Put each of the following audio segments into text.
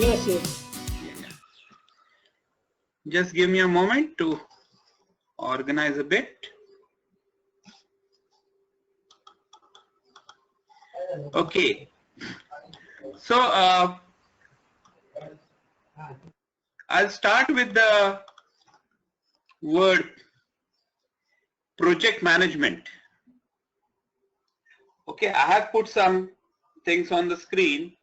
Yes, yes. Just give me a moment to organize a bit. Okay. So I'll start with the word project management. Okay, I have put some things on the screen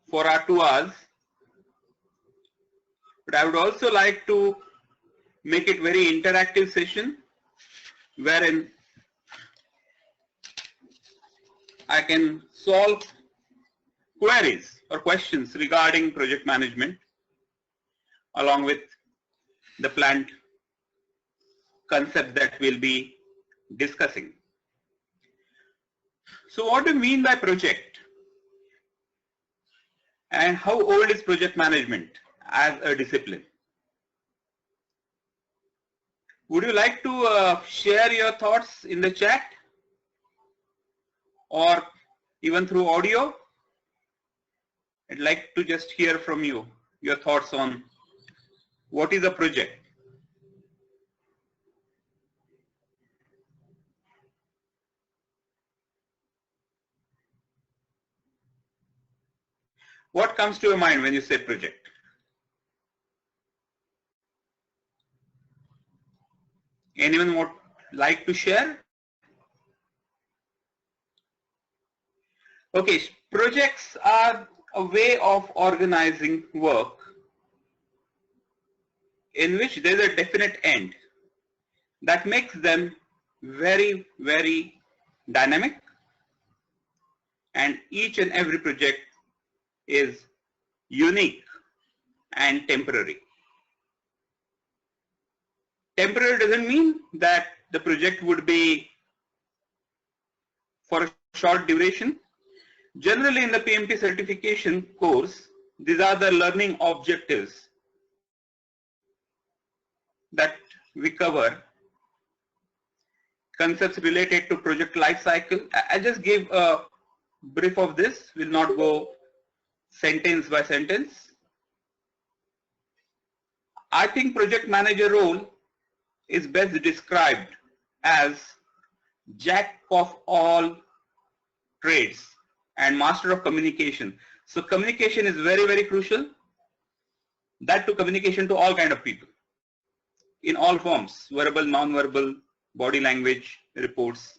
for our 2 hours, but I would also like to make it very interactive session wherein I can solve queries or questions regarding project management along with the planned concept that we'll be discussing. So what do you mean by project? And how old is project management as a discipline? Would you like to share your thoughts in the chat or even through audio? I'd like to just hear from you, your thoughts on what is a project. What comes to your mind when you say project? Anyone would like to share? Okay, projects are a way of organizing work in which there is a definite end that makes them very, very dynamic, and each and every project is unique and temporary. Temporary doesn't mean that the project would be for a short duration. Generally in the PMP certification course, these are the learning objectives that we cover. Concepts related to project life cycle. I just gave a brief of this, will not go sentence by sentence. I think project manager role is best described as jack of all trades and master of communication. So communication is very, very crucial. That to communication to all kind of people in all forms, verbal, non-verbal, body language, reports.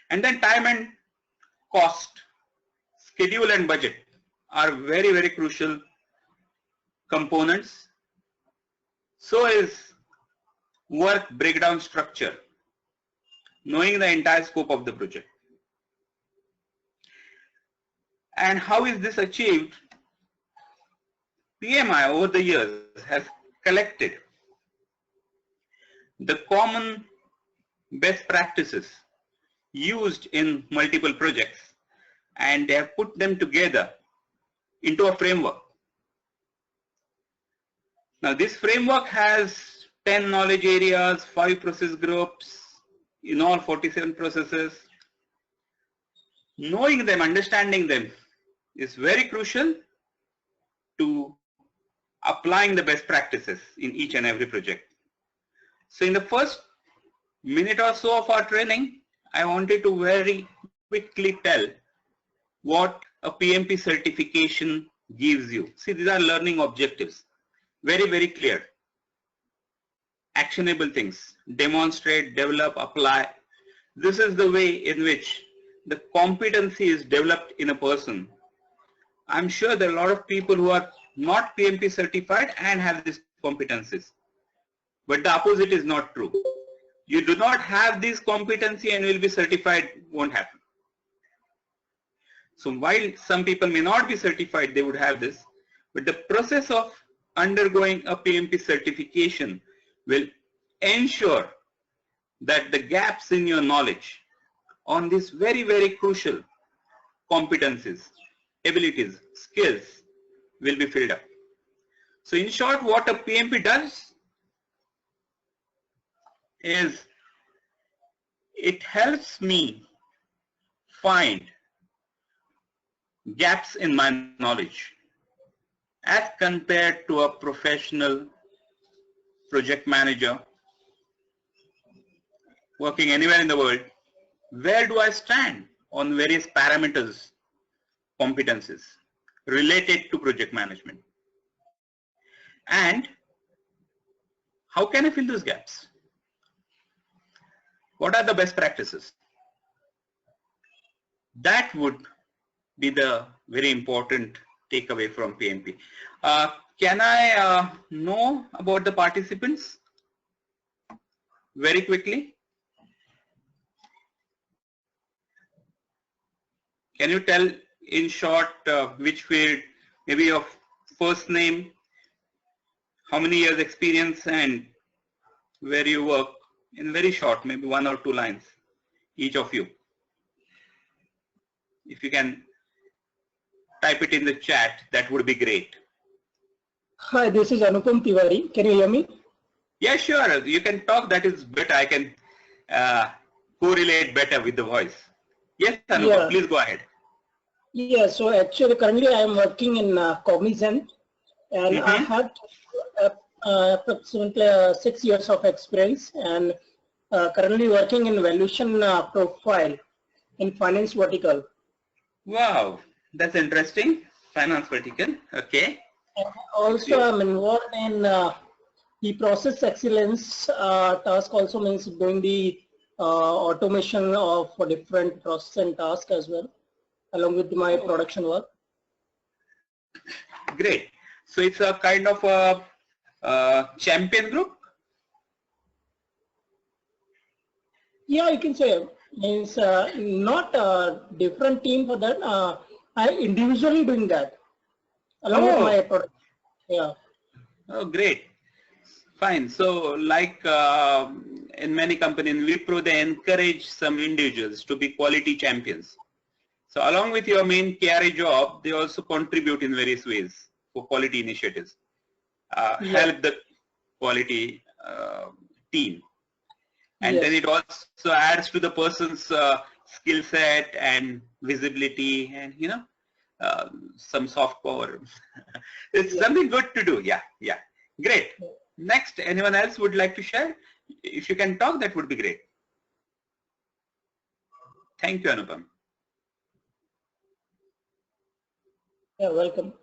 And then time and cost, schedule and budget are very, very crucial components. So is work breakdown structure, knowing the entire scope of the project. And how is this achieved? PMI over the years has collected the common best practices used in multiple projects and they have put them together into a framework. Now this framework has 10 knowledge areas, 5 process groups, in all 47 processes. Knowing them, understanding them is very crucial to applying the best practices in each and every project. So in the first minute or so of our training, I wanted to very quickly tell what a PMP certification gives you. See, these are learning objectives. Very, very clear. Actionable things. Demonstrate, develop, apply. This is the way in which the competency is developed in a person. I'm sure there are a lot of people who are not PMP certified and have these competencies. But the opposite is not true. You do not have this competency and will be certified, won't happen. So while some people may not be certified, they would have this, but the process of undergoing a PMP certification will ensure that the gaps in your knowledge on these very, very crucial competencies, abilities, skills will be filled up. So in short, what a PMP does is it helps me find gaps in my knowledge as compared to a professional project manager working anywhere in the world? Where do I stand on various parameters, competencies related to project management? And how can I fill those gaps? What are the best practices? That would be the very important takeaway from PMP. Can I know about the participants very quickly? Can you tell in short which field, maybe your first name, how many years experience, and where you work, in very short, maybe 1 or 2 lines, each of you. If you can type it in the chat, that would be great. Hi, this is Anupam Tiwari. Can you hear me? Yeah, sure. You can talk. That is better. I can correlate better with the voice. Yes, Anupam, yeah. Please go ahead. Yeah, so actually currently I am working in Cognizant, and I have approximately 6 years of experience, and currently working in valuation profile in finance vertical. Wow, that's interesting. Finance vertical, okay. And also I'm involved in the process excellence task, also means doing the automation of different process and tasks as well, along with my production work. Great. So it's a kind of a champion group? Yeah, you can say. Means not a different team for that. I individually doing that along with my product. Yeah. Oh, great. Fine. So like in many companies, in Wipro, they encourage some individuals to be quality champions. So along with your main KRA job, they also contribute in various ways for quality initiatives, help the quality team. And then it also adds to the person's skill set and visibility and, you know, some soft power. It's something good to do. Yeah, yeah. Great. Next, anyone else would like to share? If you can talk, that would be great. Thank you, Anupam. Yeah, welcome.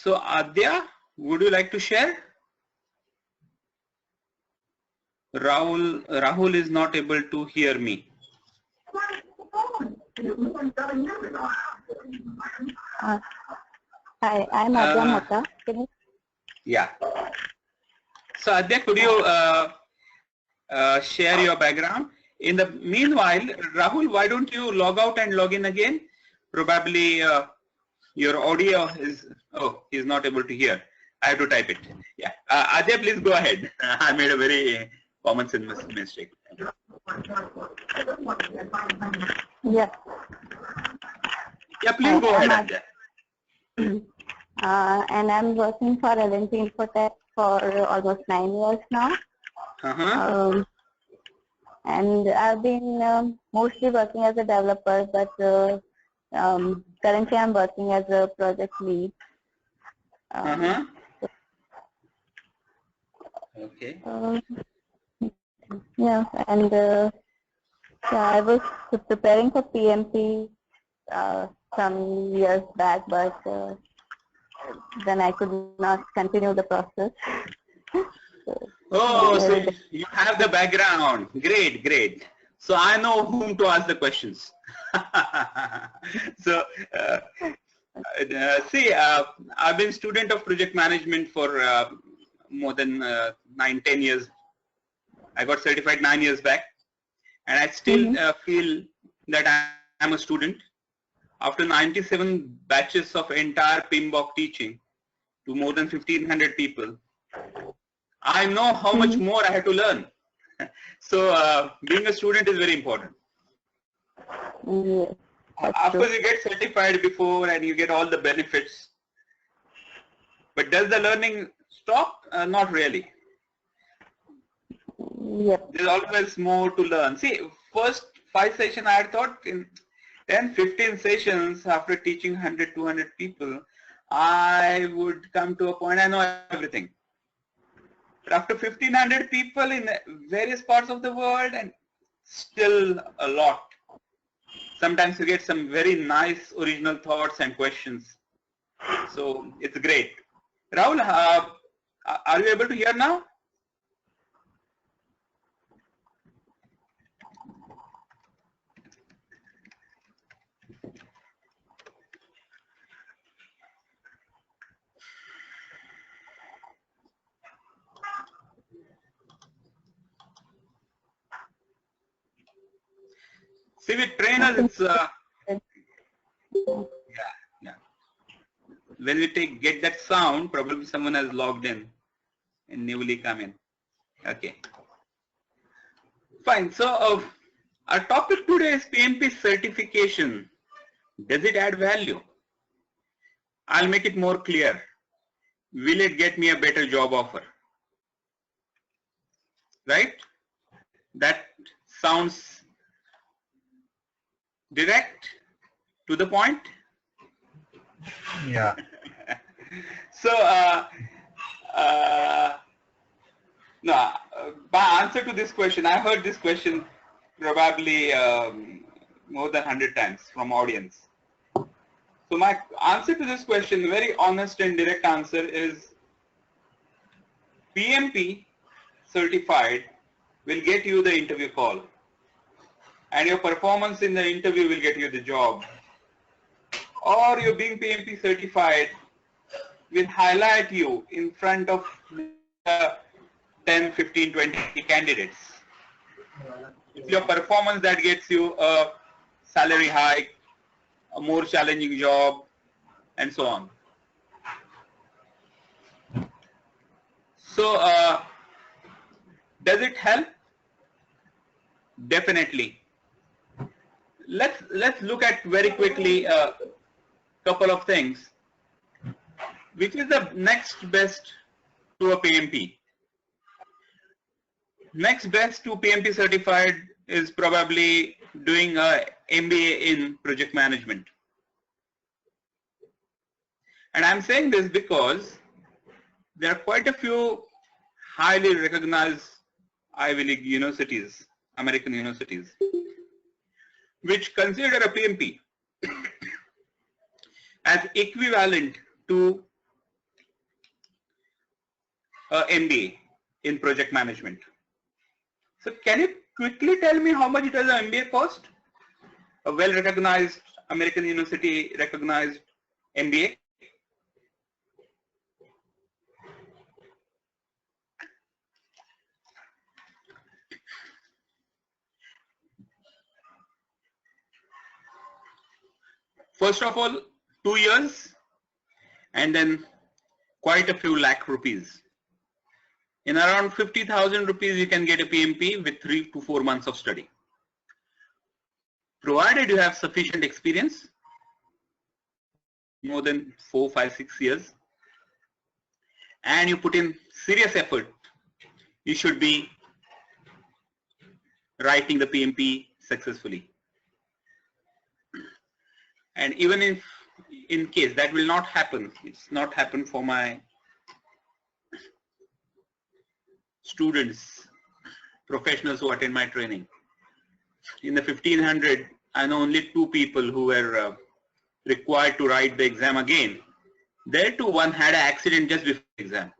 So Adya, would you like to share? Rahul is not able to hear me. Hi, I'm Adya Mota. Yeah. So Adya, could you share your background? In the meanwhile, Rahul, why don't you log out and log in again? Probably your audio is, he's not able to hear. I have to type it. Yeah. Adya, please go ahead. I made a very common sense mistake. Yeah. Yeah, please go ahead, Adya. And I'm working for L&T Infotech for almost 9 years now. And I've been mostly working as a developer, but currently I'm working as a project lead. Okay. Yeah, and I was preparing for PMP some years back, but then I could not continue the process. So you have the background. Great, great. So I know whom to ask the questions. So see, I've been student of project management for more than 9-10 years. I got certified 9 years back, and I still feel that I'm a student. After 97 batches of entire PMBOK teaching to more than 1,500 people, I know how much more I have to learn. So being a student is very important. Yes, Of course, you get certified before and you get all the benefits. But does the learning stop? Not really. Yep. There's always more to learn. See, first 5 sessions I had thought in 10-15 sessions after teaching 100-200 people, I would come to a point I know everything. But after 1,500 people in various parts of the world, and still a lot. Sometimes you get some very nice original thoughts and questions. So it's great. Rahul, are you able to hear now? See, with trainers, it's yeah. When we get that sound, probably someone has logged in and newly come in. Okay. Fine. So our topic today is PMP certification. Does it add value? I'll make it more clear. Will it get me a better job offer? Right? That sounds direct, to the point. Yeah. So, no, my answer to this question, I heard this question probably more than 100 times from audience. So my answer to this question, very honest and direct answer, is PMP certified will get you the interview call, and your performance in the interview will get you the job. Or your being PMP certified will highlight you in front of 10, 15, 20 candidates. It's your performance that gets you a salary hike, a more challenging job, and so on. So, does it help? Definitely. Let's look at very quickly a couple of things. Which is the next best to a PMP? Next best to PMP certified is probably doing a MBA in project management. And I'm saying this because there are quite a few highly recognized Ivy League universities, American universities, which consider a PMP as equivalent to MBA in project management. So can you quickly tell me how much does an MBA cost? A well-recognized American university recognized MBA? First of all, 2 years, and then quite a few lakh rupees. In around 50,000 rupees, you can get a PMP with 3 to 4 months of study. Provided you have sufficient experience, more than 4, 5, 6 years, and you put in serious effort, you should be writing the PMP successfully. And even if in case that will not happen, it's not happened for my students, professionals who attend my training. In the 1,500, I know only 2 people who were required to write the exam again. There too, one had an accident just before the exam,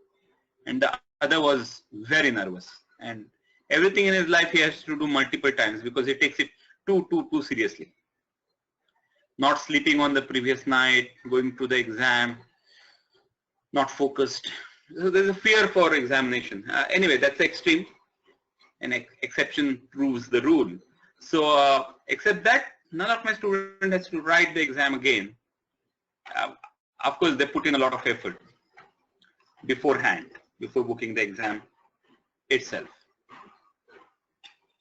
and the other was very nervous, and Everything in his life he has to do multiple times because he takes it too seriously. Not sleeping on the previous night, going to the exam, not focused. So there's a fear for examination. Anyway, that's the extreme. An exception proves the rule. So except that, none of my students has to write the exam again. Of course, they put in a lot of effort beforehand, before booking the exam itself.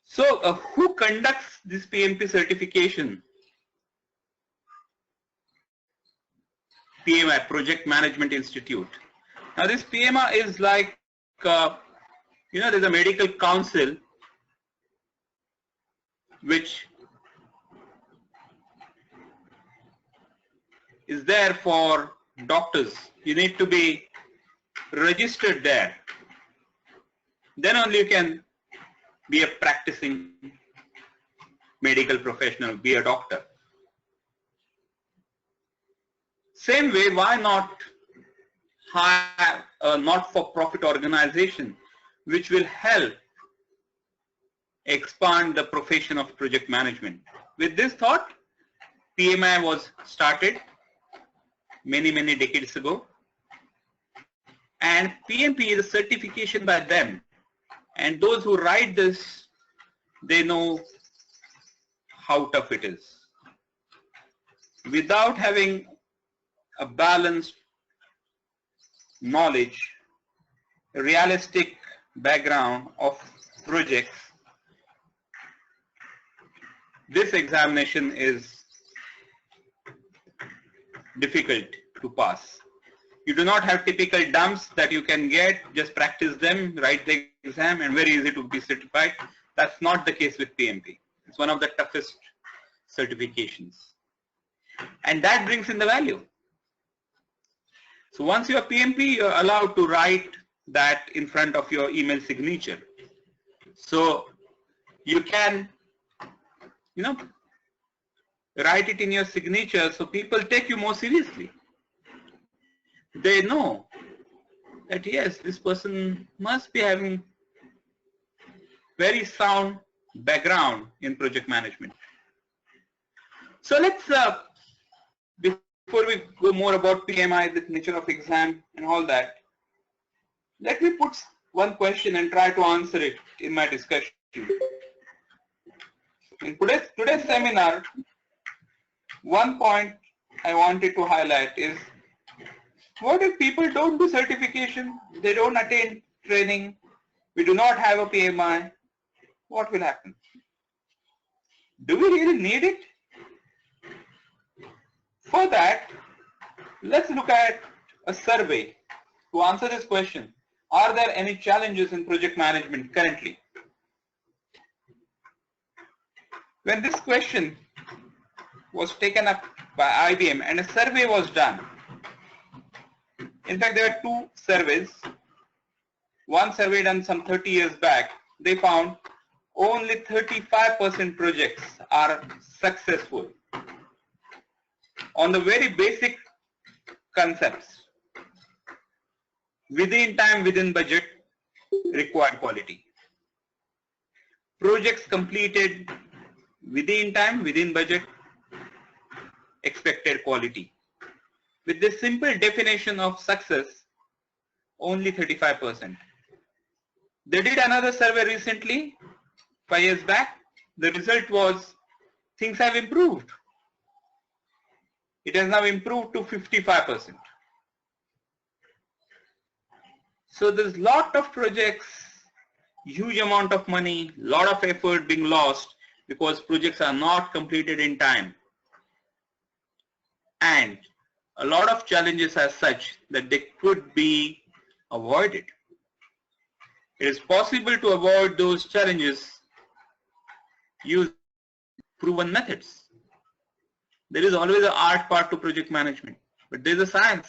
So who conducts this PMP certification? PMI, Project Management Institute. Now this PMI is like, there's a medical council which is there for doctors. You need to be registered there. Then only you can be a practicing medical professional, be a doctor. Same way, why not hire a not-for-profit organization which will help expand the profession of project management? With this thought, PMI was started many decades ago, and PMP is a certification by them, and those who write this, they know how tough it is. Without having a balanced knowledge, a realistic background of projects, this examination is difficult to pass. You do not have typical dumps that you can get, just practice them, write the exam, and very easy to be certified. That's not the case with PMP. It's one of the toughest certifications. And that brings in the value. So once you are PMP, you're allowed to write that in front of your email signature. So you can, write it in your signature so people take you more seriously. They know that yes, this person must be having very sound background in project management. So let's, before we go more about PMI, the nature of exam and all that, let me put one question and try to answer it in my discussion. In today's seminar, one point I wanted to highlight is, what if people don't do certification, they don't attend training, we do not have a PMI, what will happen? Do we really need it? For that, let's look at a survey to answer this question. Are there any challenges in project management currently? When this question was taken up by IBM and a survey was done, in fact there were two surveys. One survey done some 30 years back, they found only 35% projects are successful on the very basic concepts: within time, within budget, required quality. Projects completed within time, within budget, expected quality. With this simple definition of success, only 35%. They did another survey recently, 5 years back. The result was things have improved. It has now improved to 55%. So there's lot of projects, huge amount of money, lot of effort being lost because projects are not completed in time. And a lot of challenges as such that they could be avoided. It is possible to avoid those challenges using proven methods. There is always an art part to project management, but there is a science.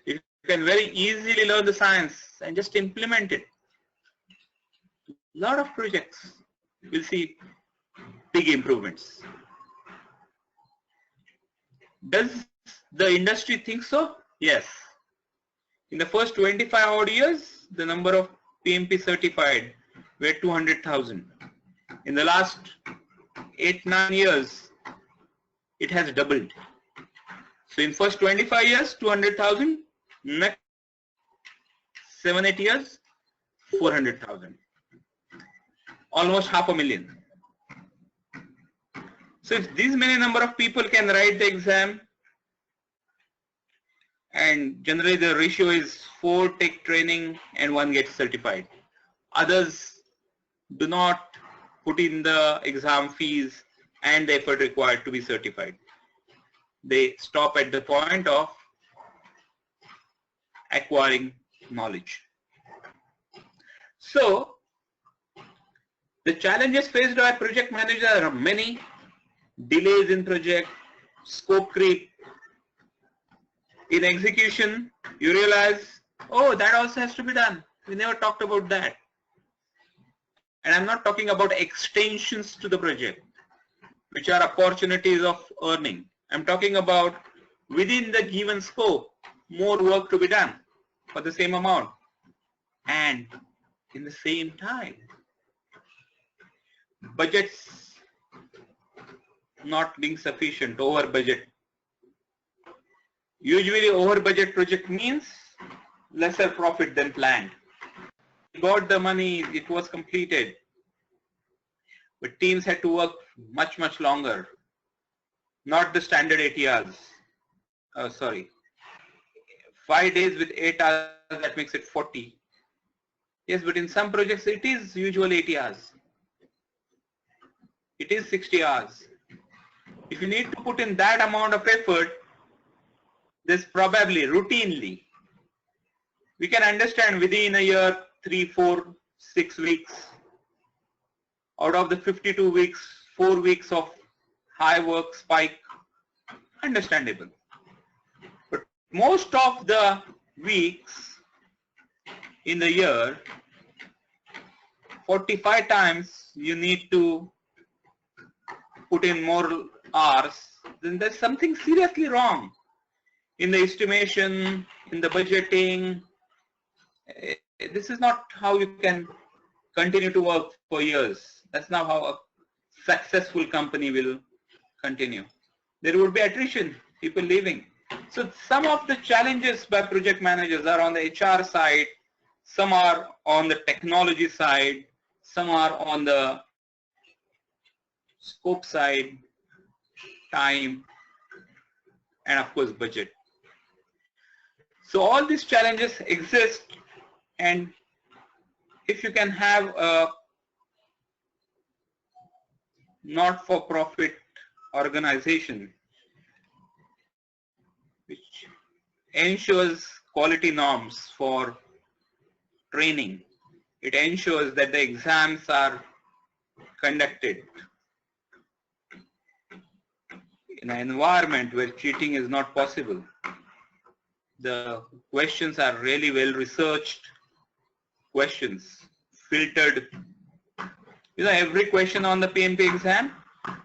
You can very easily learn the science and just implement it. A lot of projects will see big improvements. Does the industry think so? Yes. In the first 25 odd years, the number of PMP certified were 200,000. In the last 8-9 years, it has doubled. So in first 25 years, 200,000. Next 7-8 years, 400,000. Almost 500,000. So if these many number of people can write the exam, and generally the ratio is 4 take training and 1 gets certified. Others do not put in the exam fees and the effort required to be certified. They stop at the point of acquiring knowledge. So the challenges faced by project managers are many. Delays in project, scope creep. In execution, you realize, oh, that also has to be done. We never talked about that. And I'm not talking about extensions to the project, which are opportunities of earning. I'm talking about within the given scope, more work to be done for the same amount and in the same time. Budgets not being sufficient, over budget. Usually over budget project means lesser profit than planned. We got the money, it was completed, but teams had to work much longer. Not the standard 80 hours. 5 days with 8 hours, that makes it 40. Yes, but in some projects it is usually 80 hours. It is 60 hours. If you need to put in that amount of effort, this probably routinely, we can understand within a year, 3, 4, 6 weeks. Out of the 52 weeks, 4 weeks of high work spike, understandable. But most of the weeks in the year, 45 times you need to put in more hours, then there's something seriously wrong in the estimation, in the budgeting. This is not how you can continue to work for years. That's not how a successful company will continue. There would be attrition, people leaving. So some of the challenges by project managers are on the HR side, some are on the technology side, some are on the scope side, time, and of course budget. So all these challenges exist, and if you can have a not-for-profit organization which ensures quality norms for training, it ensures that the exams are conducted in an environment where cheating is not possible. The questions are really well researched questions, filtered. You know, every question on the PMP exam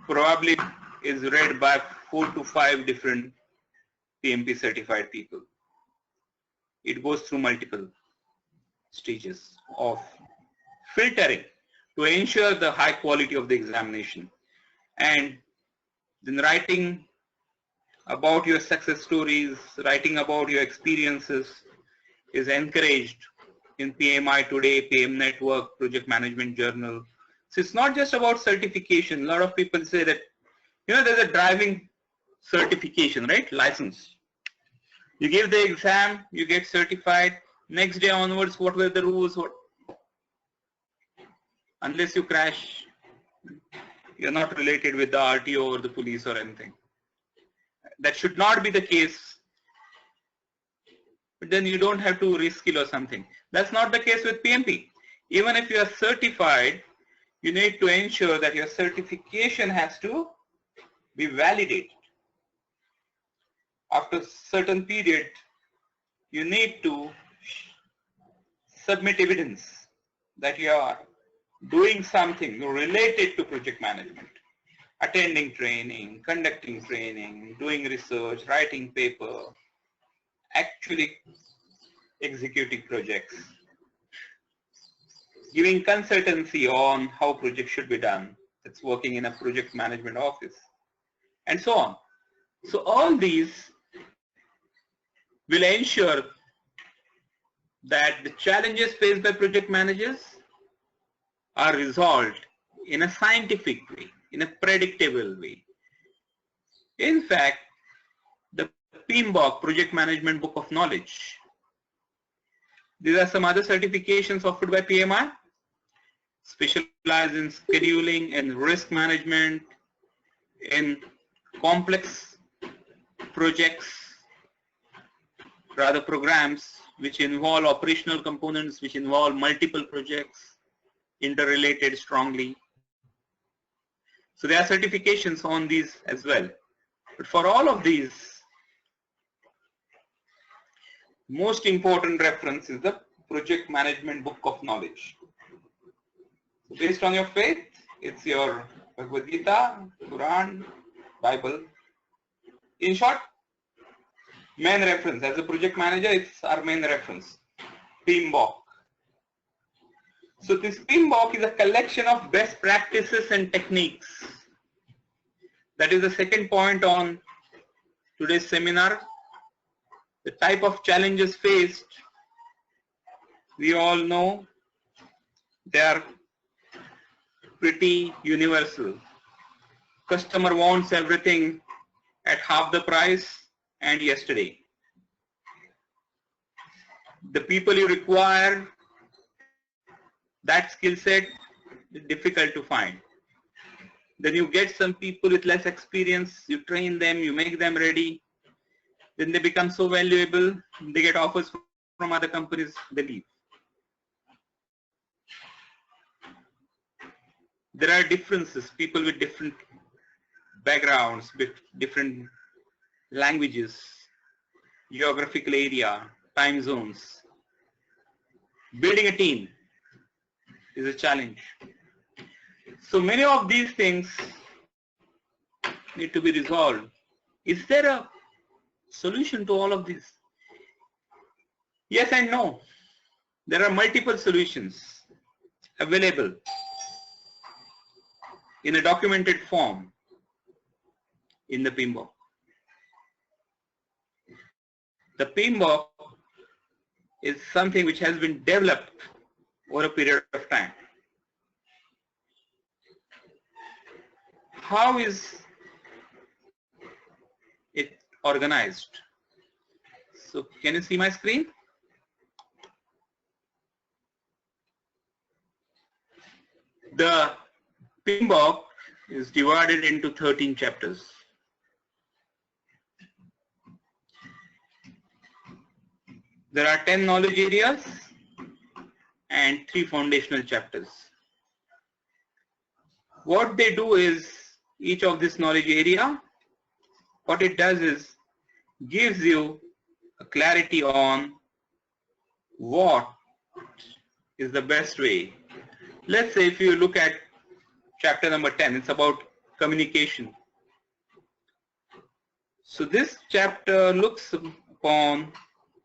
probably is read by 4 to 5 different PMP certified people. It goes through multiple stages of filtering to ensure the high quality of the examination. And then writing about your success stories, writing about your experiences is encouraged in PMI Today, PM Network, Project Management Journal. So it's not just about certification. A lot of people say that, you know, there's a driving certification, right? License. You give the exam, you get certified. Next day onwards, what were the rules? Unless you crash, you're not related with the RTO or the police or anything. That should not be the case. But then you don't have to reskill or something. That's not the case with PMP. Even if you are certified, you need to ensure that your certification has to be validated. After a certain period, you need to submit evidence that you are doing something related to project management. Attending training, conducting training, doing research, writing paper, actually executing projects. giving consultancy on how projects should be done. It's working in a project management office, and so on. So all these will ensure that the challenges faced by project managers are resolved in a scientific way, in a predictable way. In fact, the PMBOK, Project Management Book of Knowledge. These are some other certifications offered by PMI, specialized in scheduling and risk management, in complex projects, rather programs which involve operational components, which involve multiple projects, interrelated strongly. So there are certifications on these as well. But for all of these, most important reference is the Project Management Book of Knowledge. So based on your faith, it's your Bhagavad Gita, Quran, Bible. In short, main reference. As a project manager, it's our main reference, PMBOK. So this PMBOK is a collection of best practices and techniques. That is the second point on today's seminar. The type of challenges faced, we all know they are pretty universal. Customer wants everything at half the price and yesterday. The people you require, that skill set is difficult to find. Then you get some people with less experience, you train them, you make them ready, then they become so valuable, they get offers from other companies, they leave. There are differences, people with different backgrounds, with different languages, geographical area, time zones. Building a team is a challenge. So many of these things need to be resolved. Is there a solution to all of this? Yes and no. There are multiple solutions available in a documented form in the PMBOK. The PMBOK is something which has been developed over a period of time. How is it organized? So can you see my screen? The PMBOK is divided into 13 chapters. There are 10 knowledge areas and 3 foundational chapters. What they do is, each of this knowledge area, what it does is gives you a clarity on what is the best way. Let's say if you look at chapter number 10, it's about communication. So this chapter looks upon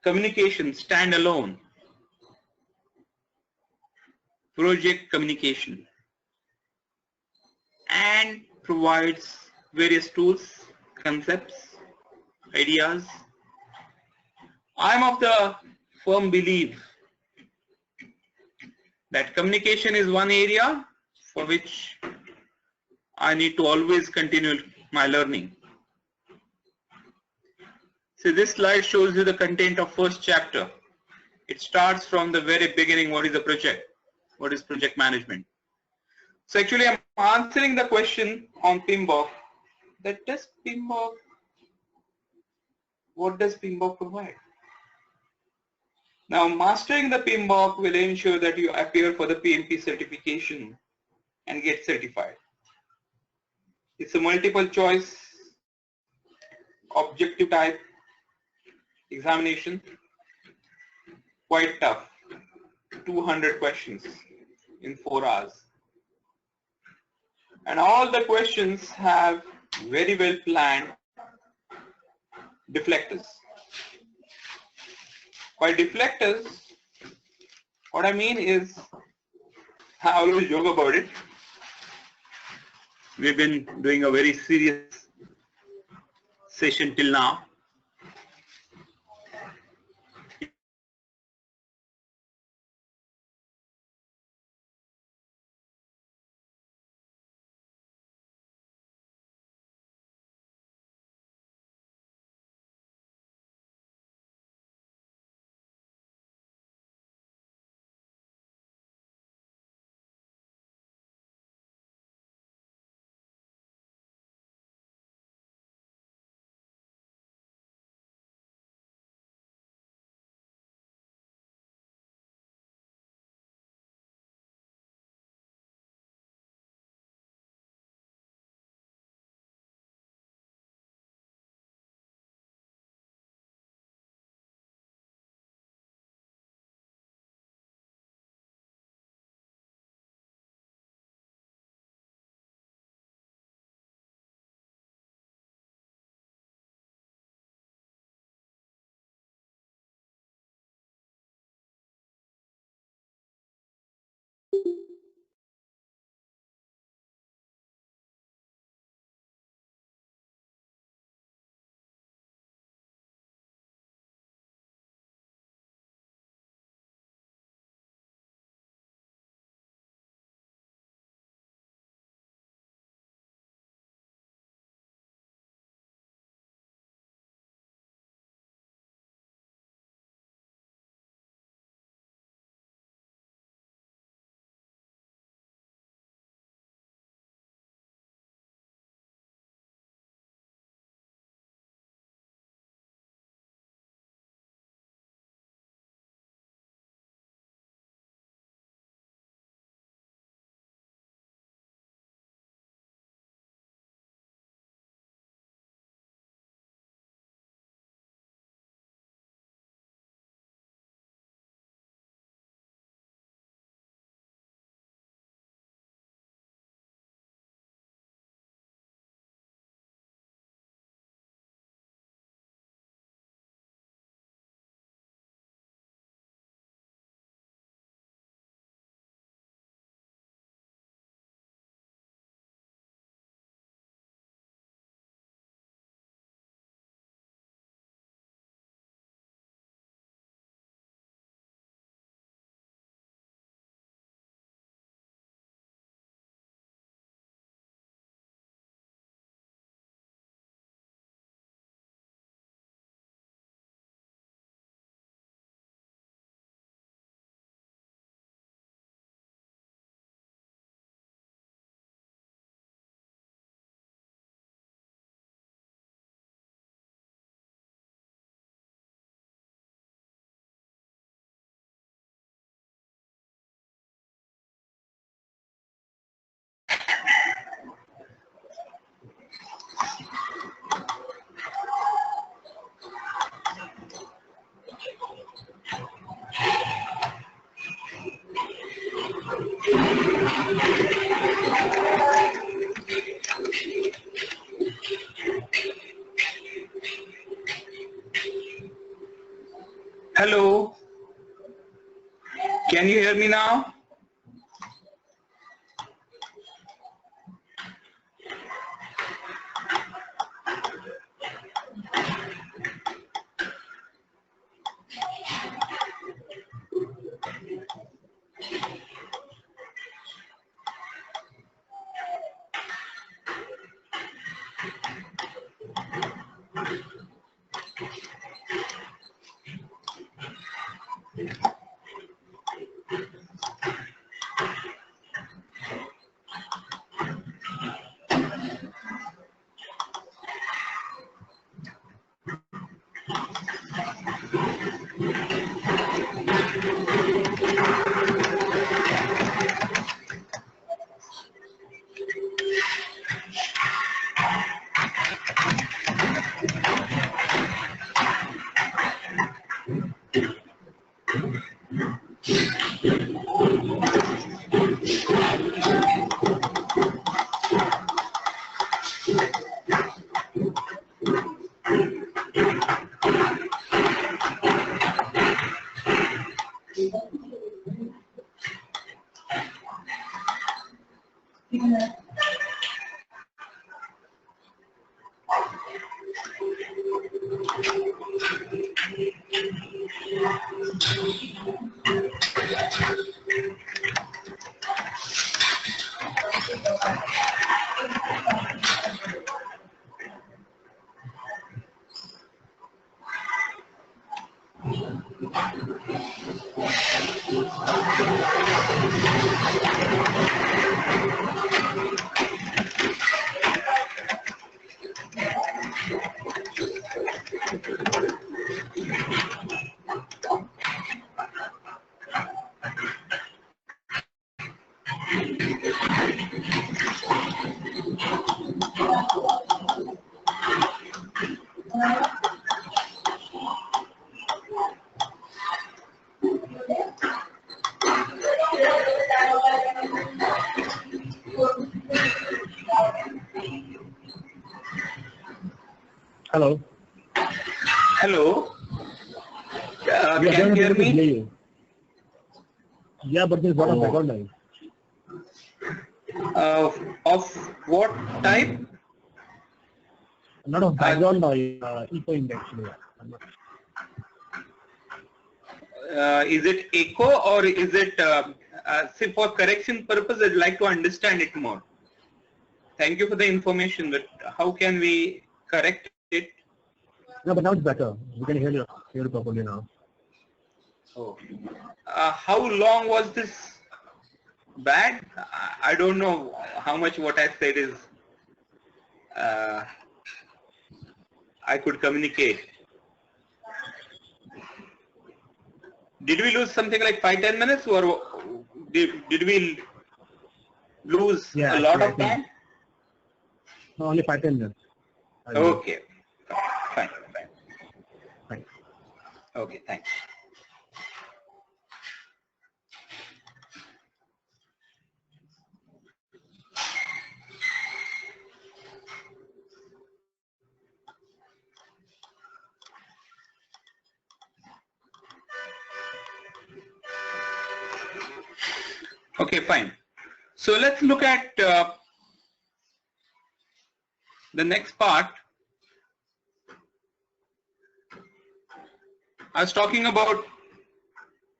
communication standalone, project communication, and provides various tools, concepts, ideas. I'm of the firm belief that communication is one area for which I need to always continue my learning. So this slide shows you the content of first chapter. It starts from the very beginning. What is a project? What is project management? So actually I'm answering the question on PMBOK, that what does PMBOK provide? Now mastering the PMBOK will ensure that you appear for the PMP certification and get certified. It's a multiple choice, objective type examination, quite tough, 200 questions in 4 hours. And all the questions have very well planned deflectors. By deflectors, what I mean is I always joke about it. We've been doing a very serious session till now. Hello, can you hear me now? Hello. Hello. Yeah, Can you hear me? Yeah, but there's a lot of background noise. Of what type? A lot of background noise, echoing actually. Is it echo or is it, say for correction purpose, I'd like to understand it more. Thank you for the information, but how can we correct it? No, but now it's better. We can hear you properly now. Oh. How long was this bad? I don't know how much what I said is I could communicate. Did we lose something like 5-10 minutes, or did we lose a lot of time? No, only 5-10 minutes. Okay, fine. Thanks. Okay, thanks. Okay, fine. So let's look at the next part. I was talking about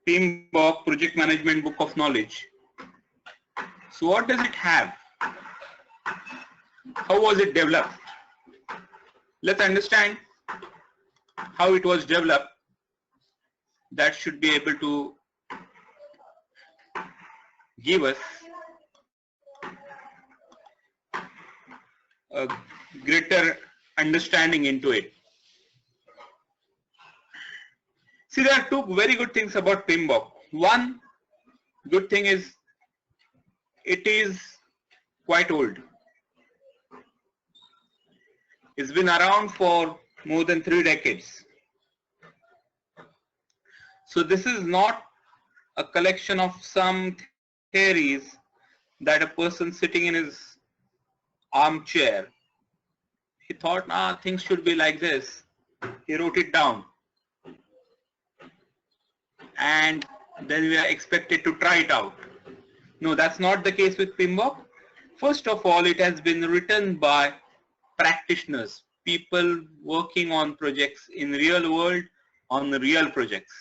PMBOK, Project Management Book of Knowledge. So what does it have? How was it developed? Let's understand how it was developed. That should be able to give us a greater understanding into it. See, there are two very good things about PMBOK. One good thing is it is quite old. It's been around for more than 3 decades. So this is not a collection of some theories that a person sitting in his armchair, he thought, things should be like this. He wrote it down. And then we are expected to try it out. No, that's not the case with PMBOK. First of all, it has been written by practitioners, people working on projects in real world, on real projects.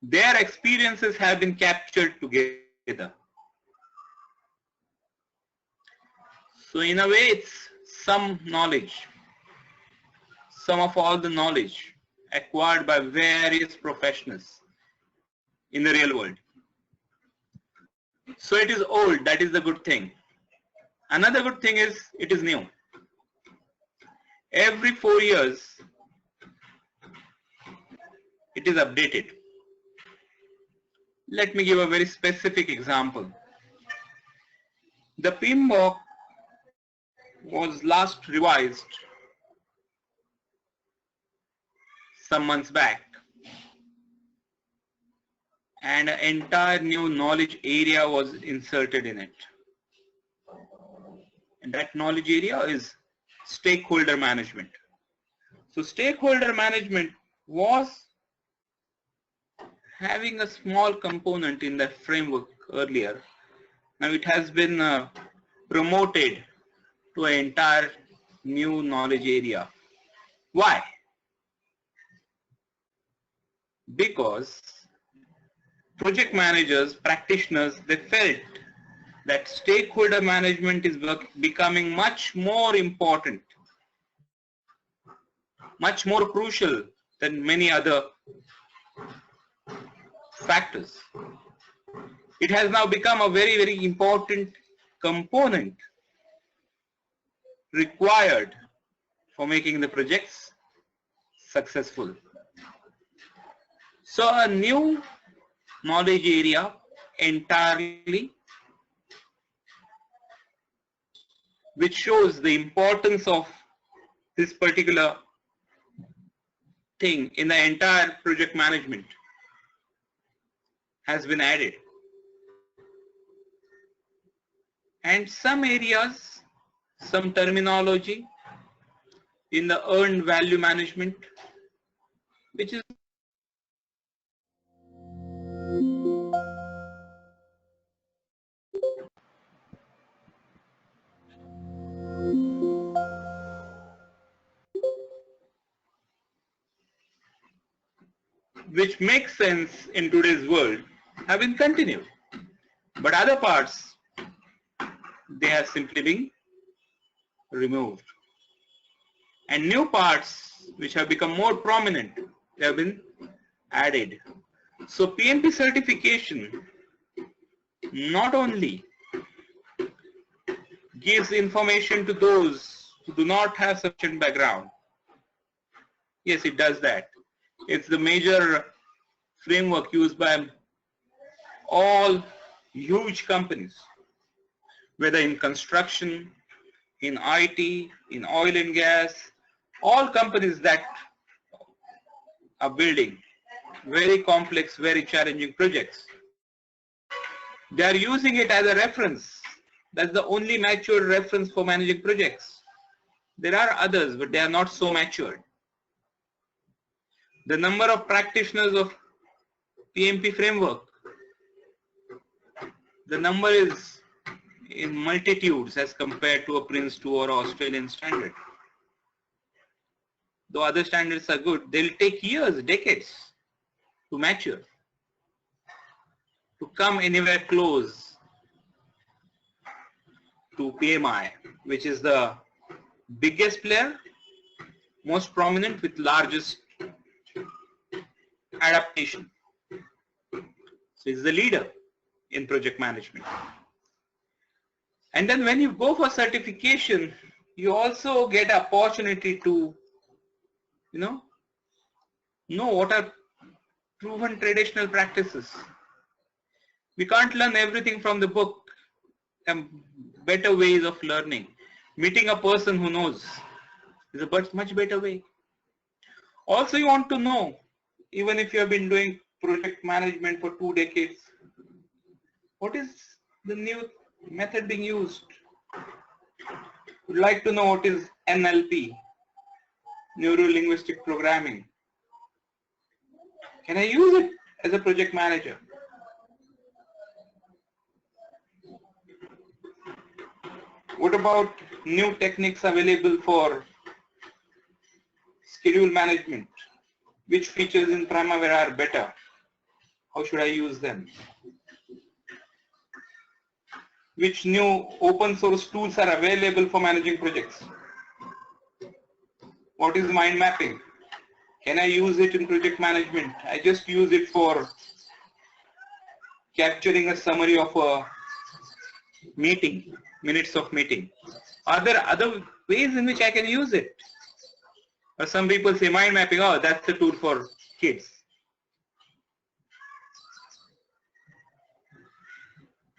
Their experiences have been captured together. So in a way, it's some knowledge, some of all the knowledge acquired by various professionals in the real world. So it is old, that is the good thing. Another good thing is it is new. Every 4 years, it is updated. Let me give a very specific example. The PMBOK was last revised some months back, and an entire new knowledge area was inserted in it. And that knowledge area is stakeholder management. So stakeholder management was having a small component in the framework earlier, Now it has been promoted to an entire new knowledge area. Why? Because project managers, practitioners, they felt that stakeholder management is becoming much more important, much more crucial than many other factors. It has now become a very, very important component required for making the projects successful. So a new knowledge area entirely, which shows the importance of this particular thing in the entire project management, has been added. And some areas, some terminology in the earned value management, which is which makes sense in today's world, have been continued. But other parts, they have simply been removed. And new parts which have become more prominent, they have been added. So PMP certification not only gives information to those who do not have sufficient background. Yes, it does that. It's the major framework used by all huge companies, whether in construction, in IT, in oil and gas, all companies that are building very complex, very challenging projects. They are using it as a reference. That's the only mature reference for managing projects. There are others, but they are not so matured. The number of practitioners of PMP framework, the number is in multitudes as compared to a Prince 2 or Australian standard. Though other standards are good, they'll take years, decades to mature, to come anywhere close to PMI, which is the biggest player, most prominent with largest adaptation. So it's the leader in project management. And then when you go for certification, you also get opportunity to, know what are proven traditional practices. We can't learn everything from the book. Better ways of learning. Meeting a person who knows is a much better way. Also, you want to know, even if you have been doing project management for 2 decades, what is the new method being used? You'd like to know what is NLP, Neuro-Linguistic Programming. Can I use it as a project manager? What about new techniques available for schedule management? Which features in Primavera are better? How should I use them? Which new open source tools are available for managing projects? What is mind mapping? Can I use it in project management? I just use it for capturing a summary of a meeting, minutes of meeting. Are there other ways in which I can use it? Or some people say mind mapping, oh, that's the tool for kids.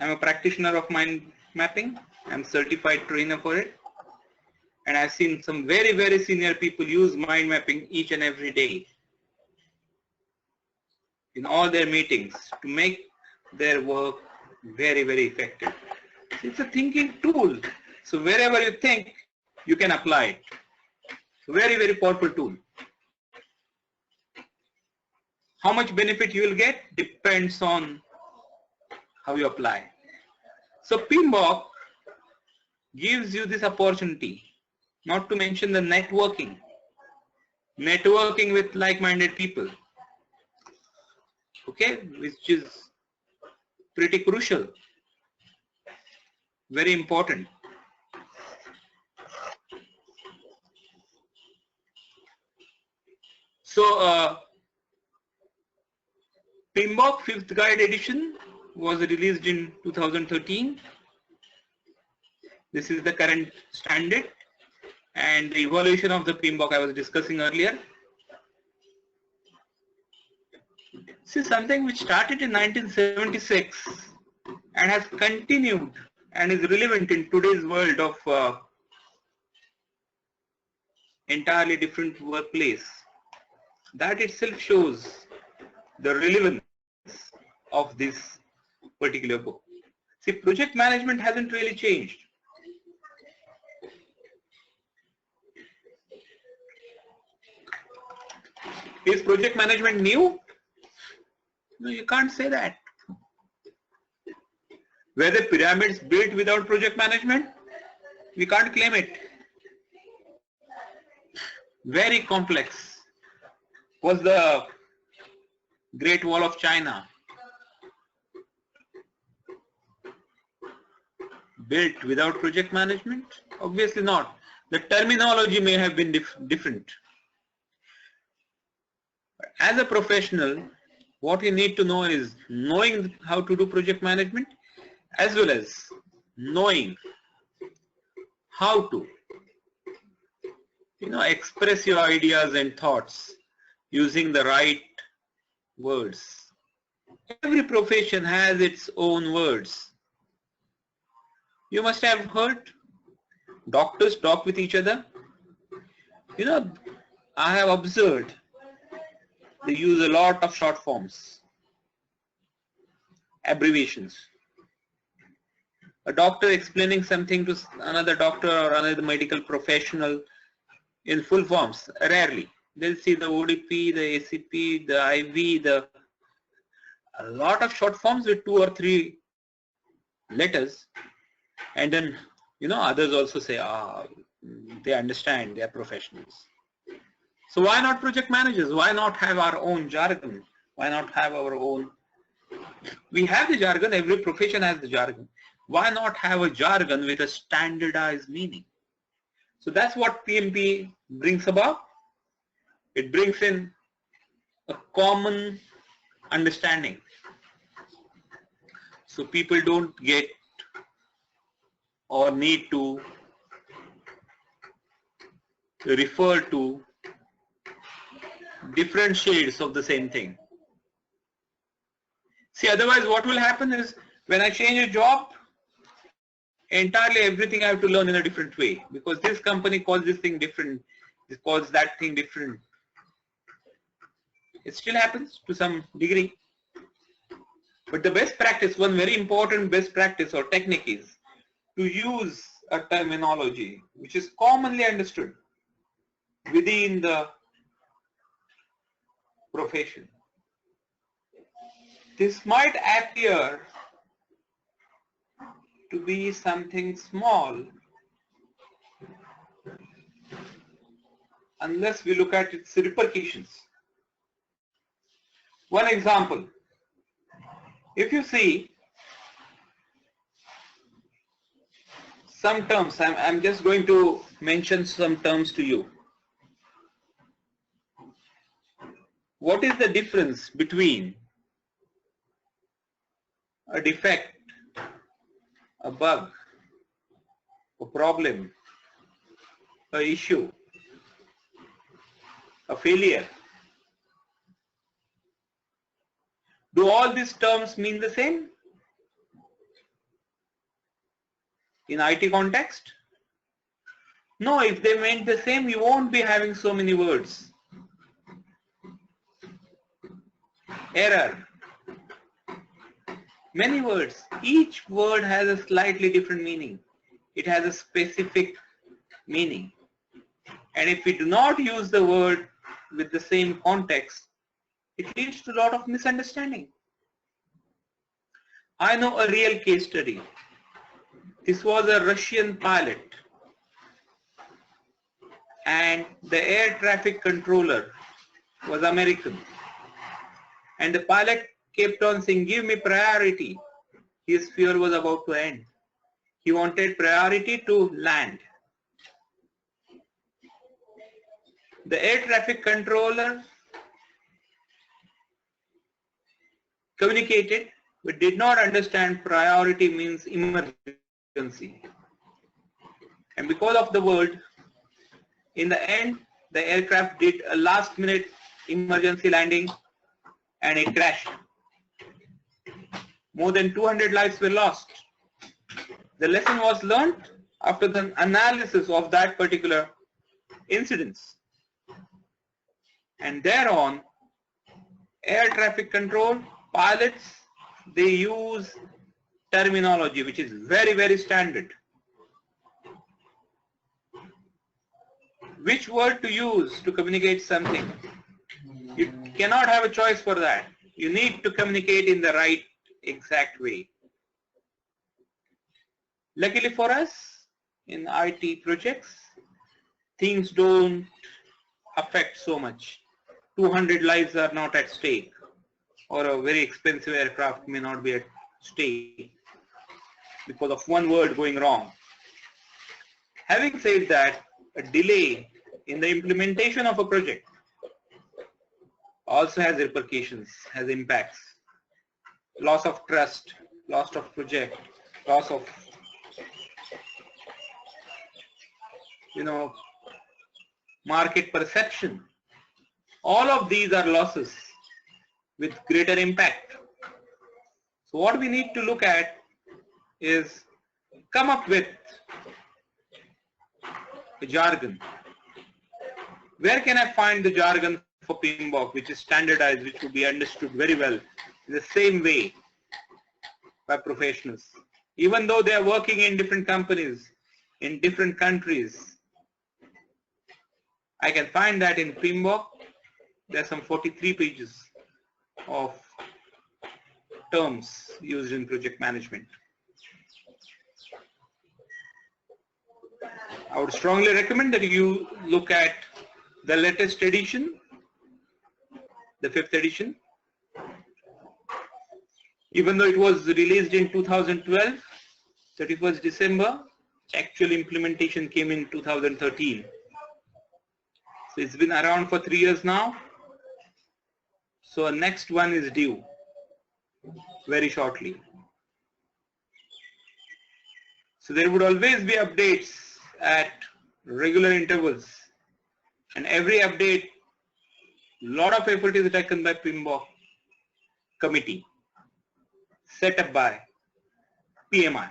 I'm a practitioner of mind mapping. I'm certified trainer for it. And I've seen some very, very senior people use mind mapping each and every day in all their meetings to make their work very, very effective. It's a thinking tool. So wherever you think, you can apply it. Very, very powerful tool. How much benefit you will get depends on how you apply. So PMBOK gives you this opportunity, not to mention the networking with like-minded people, okay, which is pretty crucial, very important. So PMBOK 5th Guide Edition was released in 2013. This is the current standard and the evolution of the PMBOK I was discussing earlier. This is something which started in 1976 and has continued and is relevant in today's world of entirely different workplace. That itself shows the relevance of this particular book. See, project management hasn't really changed. Is project management new? No, you can't say that. Were the pyramids built without project management? We can't claim it. Very complex. Was the Great Wall of China built without project management? Obviously not. The terminology may have been different. As a professional, what you need to know is knowing how to do project management as well as knowing how to, express your ideas and thoughts using the right words. Every profession has its own words. You must have heard doctors talk with each other. I have observed they use a lot of short forms, abbreviations. A doctor explaining something to another doctor or another medical professional in full forms, rarely. They'll see the ODP, the ACP, the IV, a lot of short forms with 2 or 3 letters, and then others also say, they understand, they are professionals. So why not project managers? Why not have our own jargon? Why not have our own? We have the jargon, every profession has the jargon. Why not have a jargon with a standardized meaning? So that's what PMP brings about. It brings in a common understanding. So people don't get or need to refer to different shades of the same thing. See, otherwise what will happen is when I change a job, entirely everything I have to learn in a different way, because this company calls this thing different, this calls that thing different. It still happens to some degree. But the best practice, one very important best practice or technique is to use a terminology which is commonly understood within the profession. This might appear to be something small unless we look at its repercussions. One example, if you see some terms, I'm just going to mention some terms to you. What is the difference between a defect, a bug, a problem, a issue, a failure? Do all these terms mean the same? In IT context? No, if they meant the same, you won't be having so many words. Error. Many words. Each word has a slightly different meaning. It has a specific meaning. And if we do not use the word with the same context, it leads to a lot of misunderstanding. I know a real case study This was a Russian pilot, and the air traffic controller was American. And the pilot kept on saying, "Give me priority." His fuel was about to end. He wanted priority to land. The air traffic controller communicated but did not understand priority means emergency. And because of the word, in the end, the aircraft did a last minute emergency landing and it crashed. More than 200 lives were lost. The lesson was learned after the analysis of that particular incident. And thereon, air traffic control pilots, they use terminology which is very, very standard. Which word to use to communicate something? You cannot have a choice for that. You need to communicate in the right exact way. Luckily for us, in IT projects, things don't affect so much. 200 lives are not at stake, or a very expensive aircraft may not be at stake because of one word going wrong. Having said that, a delay in the implementation of a project also has repercussions, has impacts. Loss of trust, loss of project, loss of, market perception. All of these are losses with greater impact. So what we need to look at is come up with a jargon. Where can I find the jargon for PMBOK which is standardized, which will be understood very well in the same way by professionals? Even though they are working in different companies, in different countries, I can find that in PMBOK. There are some 43 pages of terms used in project management. I would strongly recommend that you look at the latest edition, the 5th edition. Even though it was released in 2012, 31st December, actual implementation came in 2013. So it's been around for 3 years now. So a next one is due very shortly. So there would always be updates at regular intervals, and every update, lot of effort is taken by PMBOK committee set up by PMI.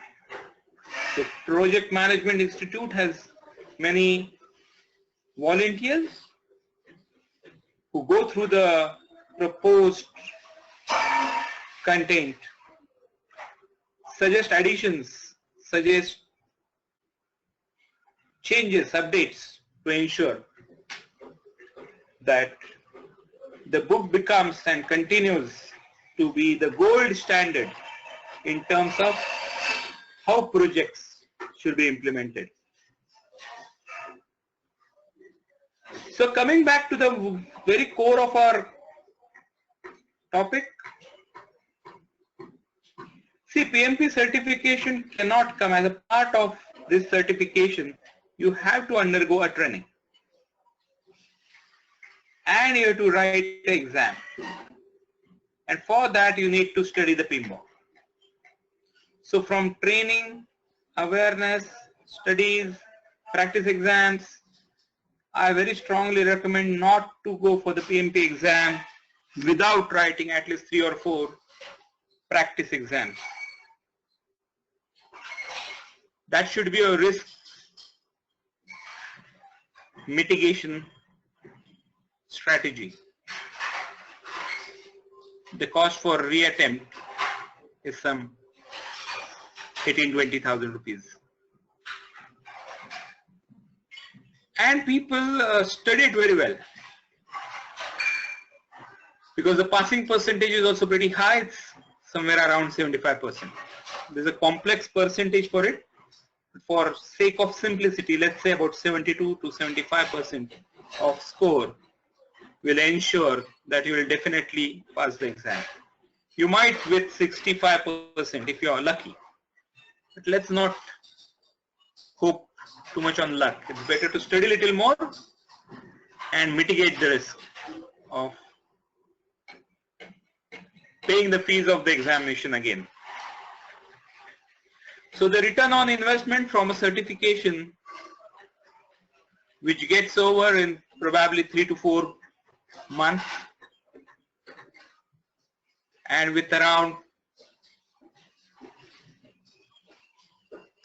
So Project Management Institute has many volunteers who go through the proposed content, suggest additions, suggest changes, updates to ensure that the book becomes and continues to be the gold standard in terms of how projects should be implemented. So coming back to the very core of our topic, see, PMP certification cannot come as a part of this certification. You have to undergo a training and you have to write the exam, and for that you need to study the PMBOK. So from training, awareness, studies, practice exams, I very strongly recommend not to go for the PMP exam without writing at least 3 or 4 practice exams. That should be a risk mitigation strategy. The cost for reattempt is some 18,000-20,000 rupees. And people study it very well, because the passing percentage is also pretty high. It's somewhere around 75%. There's a complex percentage for it. for sake of simplicity, let's say about 72 to 75% of score will ensure that you will definitely pass the exam. You might with 65% if you are lucky. But let's not hope too much on luck. It's better to study a little more and mitigate the risk of paying the fees of the examination again. So the return on investment from a certification which gets over in probably 3 to 4 months and with around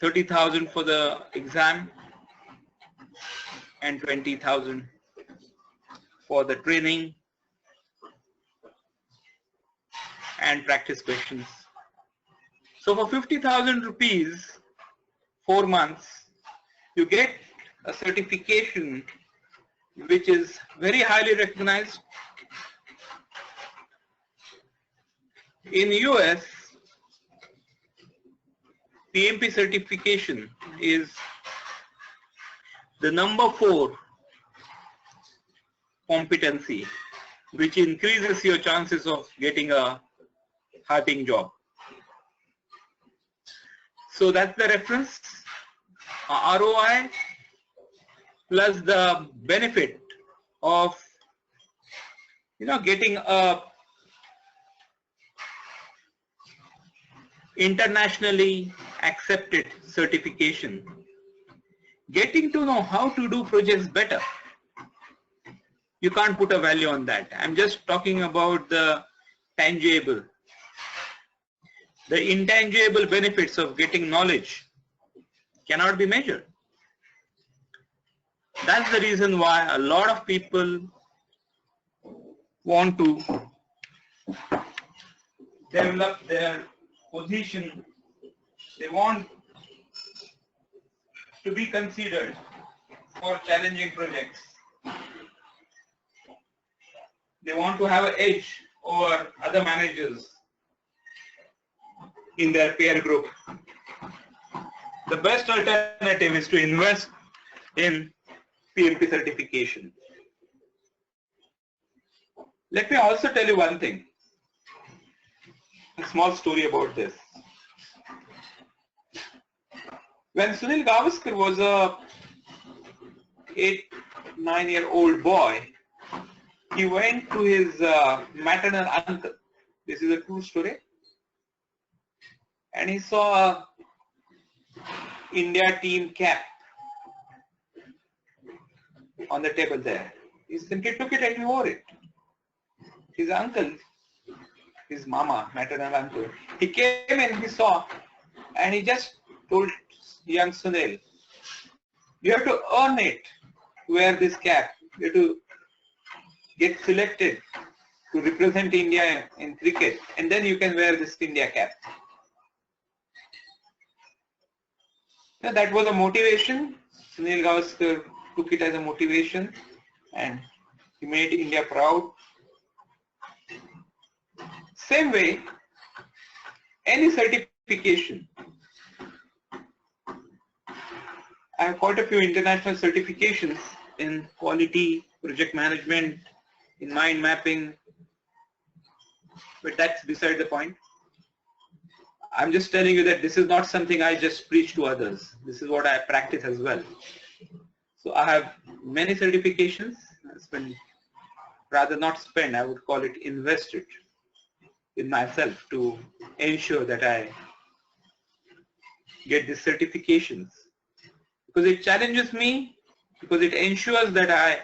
30,000 for the exam and 20,000 for the training and practice questions. So for 50,000 rupees, 4 months, you get a certification which is very highly recognized. In US, PMP certification is the number 4 competency which increases your chances of getting a high-paying job. So that's the reference, ROI plus the benefit of getting a internationally accepted certification, getting to know how to do projects better. You can't put a value on that. I'm just talking about the tangible. The intangible benefits of getting knowledge cannot be measured. That's the reason why a lot of people want to develop their position. They want to be considered for challenging projects. They want to have an edge over other managers in their peer group. The best alternative is to invest in PMP certification. Let me also tell you one thing, a small story about this. When Sunil Gavaskar was a 8-9-year-old boy, he went to his maternal uncle. This is a true story. And he saw a India team cap on the table there. He simply took it and he wore it. His uncle, his mama, maternal uncle, he came and he saw and he just told young Sunil, you have to earn it to wear this cap. You have to get selected to represent India in cricket and then you can wear this India cap. So that was a motivation. Sunil Gavaskar took it as a motivation and he made India proud. Same way, any certification. I have quite a few international certifications in quality, project management, in mind mapping, but that's beside the point. I'm just telling you that this is not something I just preach to others. This is what I practice as well. So I have many certifications. I spend, rather not spend, I would call it invested in myself to ensure that I get these certifications. Because it challenges me, because it ensures that I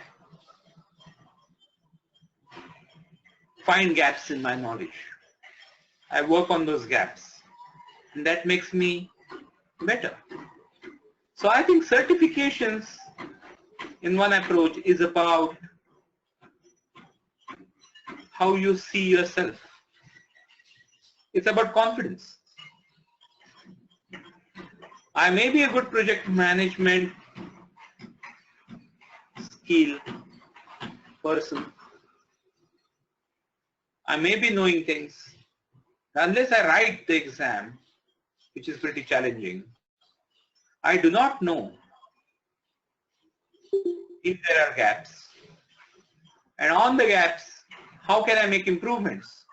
find gaps in my knowledge. I work on those gaps. And that makes me better. So I think certifications in one approach is about how you see yourself. It's about confidence. I may be a good project management skill person. I may be knowing things. Unless I write the exam, which is pretty challenging, I do not know if there are gaps, and on the gaps, how can I make improvements?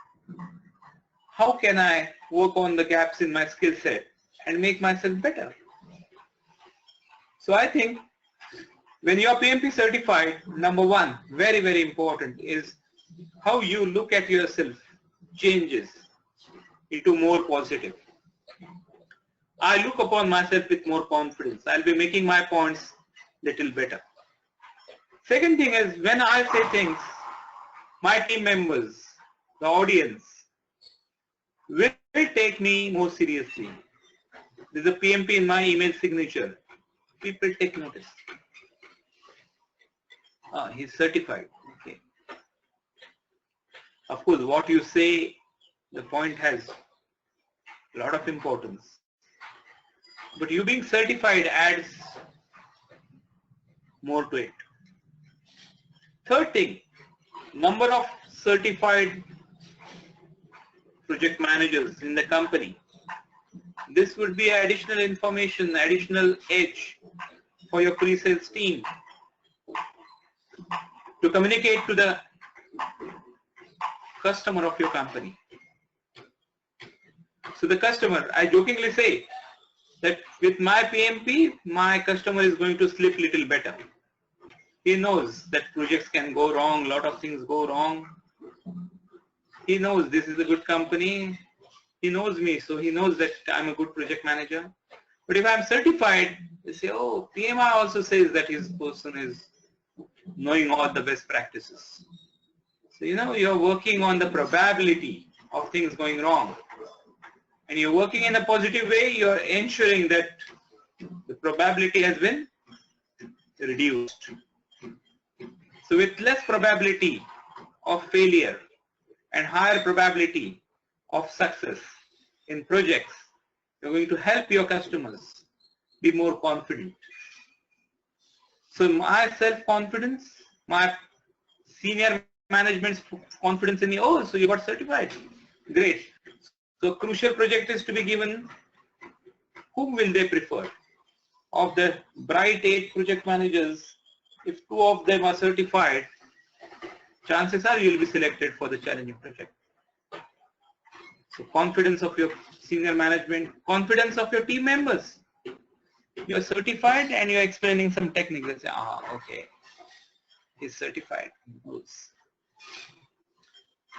How can I work on the gaps in my skill set and make myself better? So I think when you are PMP certified, number one, very, very important is how you look at yourself changes into more positive. I look upon myself with more confidence. I'll be making my points little better. Second thing is, when I say things, my team members, the audience, will take me more seriously. There's a PMP in my email signature. People take notice. He's certified. Okay. Of course, what you say, the point has a lot of importance. But you being certified adds more to it. Third thing, number of certified project managers in the company. This would be additional information, additional edge for your pre-sales team to communicate to the customer of your company. So the customer, I jokingly say that with my PMP, my customer is going to sleep little better. He knows that projects can go wrong, a lot of things go wrong. He knows this is a good company. He knows me, so he knows that I'm a good project manager. But if I'm certified, they say, oh, PMI also says that his person is knowing all the best practices. So, you're working on the probability of things going wrong. And you're working in a positive way, you're ensuring that the probability has been reduced. So with less probability of failure and higher probability of success in projects, you're going to help your customers be more confident. So my self-confidence, my senior management's confidence in me, oh, so you got certified. Great. So crucial project is to be given. Whom will they prefer? Of the bright 8 project managers, if 2 of them are certified, chances are you will be selected for the challenging project. So confidence of your senior management, confidence of your team members. You're certified and you're explaining some techniques and say, okay, he's certified.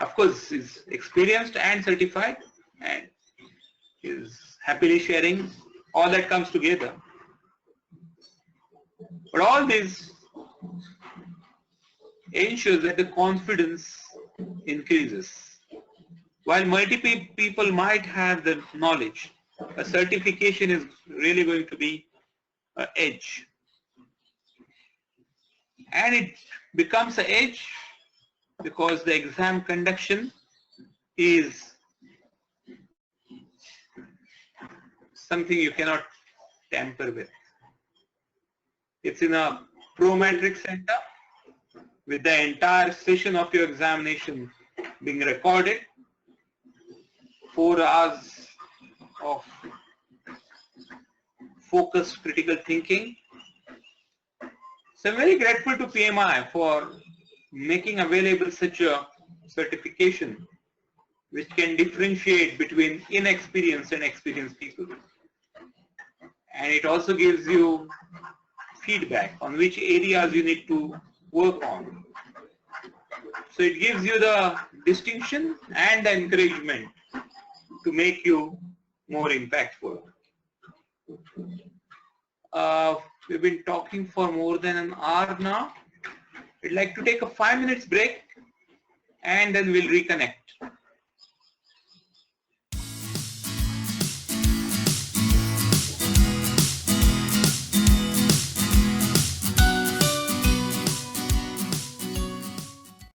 Of course, he's experienced and certified and is happily sharing. All that comes together. But all this ensures that the confidence increases. While multiple people might have the knowledge, a certification is really going to be an edge. And it becomes an edge because the exam conduction is something you cannot tamper with. It's in a Pro Matrix center with the entire session of your examination being recorded. 4 hours of focused critical thinking. So I'm very grateful to PMI for making available such a certification which can differentiate between inexperienced and experienced people. And it also gives you feedback on which areas you need to work on. So it gives you the distinction and the encouragement to make you more impactful. We've been talking for more than an hour now. I'd like to take a 5 minutes break and then we'll reconnect.